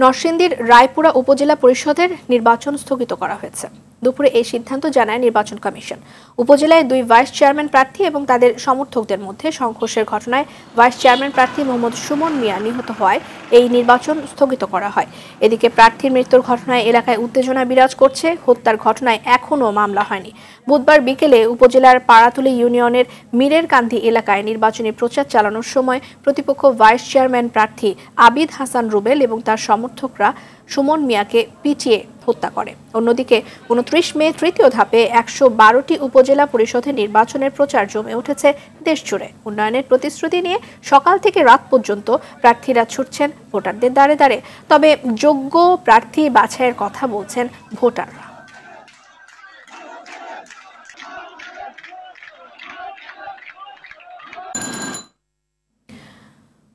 নরসিংদীর রায়পুরা উপজেলা পরিষদের নির্বাচন স্থগিত করা হয়েছে। দুপুরে এই সিদ্ধান্ত জানায় নির্বাচন কমিশন। উপজেলায় 2 ভাইস চেয়ারম্যান প্রার্থী এবং তাদের সমর্থকদের মধ্যে সংঘর্ষের ঘটনায় ভাইস চেয়ারম্যান প্রার্থী মোহাম্মদ সুমন মিয়া নিহত হওয়ায় এই নির্বাচন স্থগিত করা হয়। এদিকে প্রার্থীর মৃত্যুর ঘটনায় এলাকায় উত্তেজনা বিরাজ করছে। হত্যার ঘটনায় এখনও মামলা হয়নি। বুধবার বিকেলে উপজেলার পাড়াতুলি ইউনিয়নের মীরের কান্দি এলাকায় নির্বাচনী প্রচার চালানোর সময় প্রতিপক্ষ ভাইস চেয়ারম্যান প্রার্থী আবিদ হাসান রুবেল এবং তার সমর্থকরা সুমন মিয়াকে পিটিয়ে হত্যা করে। অন্যদিকে 29 মে তৃতীয় ধাপে 112টি উপজেলা পরিষদের নির্বাচনের প্রচার জমে উঠেছে দেশজুড়ে। উন্নয়নের প্রতিশ্রুতি নিয়ে সকাল থেকে রাত পর্যন্ত প্রার্থীরা ছুটছেন ভোটারদের দ্বারে দ্বারে। তবে যোগ্য প্রার্থী বাছাইয়ের কথা বলছেন ভোটাররা।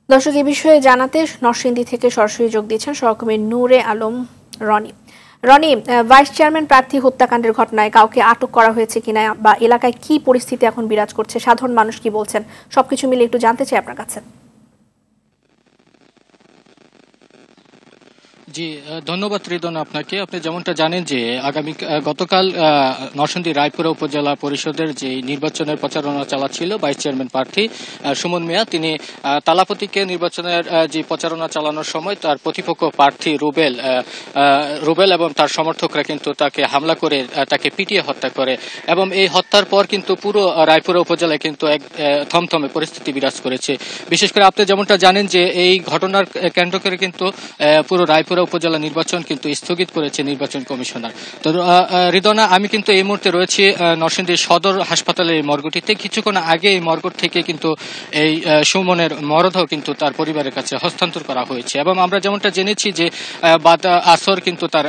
দর্শক, এই বিষয়ে জানাতে নরসিংদী থেকে সরাসরি যোগ দিচ্ছেন সহকর্মী নূরে আলম রনি। ভাইস চেয়ারম্যান প্রার্থী হত্যাকাণ্ডের ঘটনায় কাউকে আটক করা হয়েছে কিনা বা এলাকায় কি পরিস্থিতি এখন বিরাজ করছে, সাধারণ মানুষ কি বলছেন, সবকিছু মিলে একটু জানতে চাই আপনার কাছে। জি, ধন্যবাদ রিদন আপনাকে। আপনি যেমনটা জানেন যে গতকাল নরসিংদী রায়পুরা উপজেলা পরিষদের যে নির্বাচনের প্রচারণা চালাচ্ছিল ভাইস চেয়ারম্যান প্রার্থী সুমন মিয়া, তিনি তালাপতিকে নির্বাচনের যে প্রচারণা চালানোর সময় তার প্রতিপক্ষ প্রার্থী রুবেল এবং তার সমর্থকরা কিন্তু তাকে হামলা করে তাকে পিটিয়ে হত্যা করে এবং এই হত্যার পর কিন্তু পুরো রায়পুরা উপজেলায় কিন্তু এক থমথমে পরিস্থিতি বিরাজ করেছে। বিশেষ করে আপনি যেমনটা জানেন যে এই ঘটনার কেন্দ্র করে কিন্তু পুরো রায়পুরা উপজেলা নির্বাচন কিন্তু স্থগিত করেছে নির্বাচন কমিশনার। তো রিদনা, আমি কিন্তু এই মুহূর্তে রয়েছি নরসিংদী সদর হাসপাতালের এই মর্গটিতে। কিছুক্ষণ আগে এই মর্গ থেকে কিন্তু এই সুমনের মরদেহ কিন্তু তার পরিবারের কাছে হস্তান্তর করা হয়েছে এবং আমরা যেমনটা জেনেছি যে বাদ আসর কিন্তু তার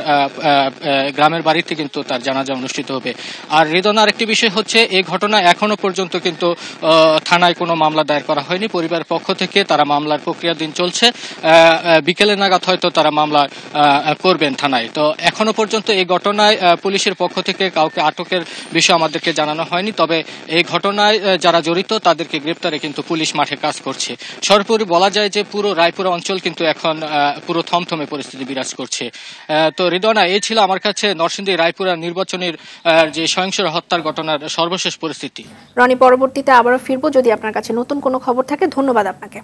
গ্রামের বাড়িতে কিন্তু তার জানাজা অনুষ্ঠিত হবে। আর রিদনা, আরেকটি বিষয় হচ্ছে এই ঘটনা এখনো পর্যন্ত কিন্তু থানায় কোনো মামলা দায়ের করা হয়নি। পরিবারের পক্ষ থেকে তারা মামলার প্রক্রিয়াধীন চলছে। বিকেলে নাগাদ হয়তো তারা মামলা করবেন থানায়। তো এখনো পর্যন্ত এই ঘটনায় পুলিশের পক্ষ থেকে কাউকে আটকের বিষয় আমাদেরকে জানানো হয়নি। তবে এই ঘটনায় যারা জড়িত তাদেরকে গ্রেপ্তারে কিন্তু পুলিশ মাঠে কাজ করছে। সর্বোপরি বলা যায় যে পুরো রায়পুরা অঞ্চল কিন্তু এখন পুরো থমথমে পরিস্থিতি বিরাজ করছে। তো রিদনা, এই ছিল আমার কাছে নরসিংদী রায়পুরা নির্বাচনের যে সহিংস হত্যার ঘটনার সর্বশেষ পরিস্থিতি। রনি, পরবর্তীতে আবারও ফিরবো যদি আপনার কাছে নতুন কোনো খবর থাকে। ধন্যবাদ আপনাকে।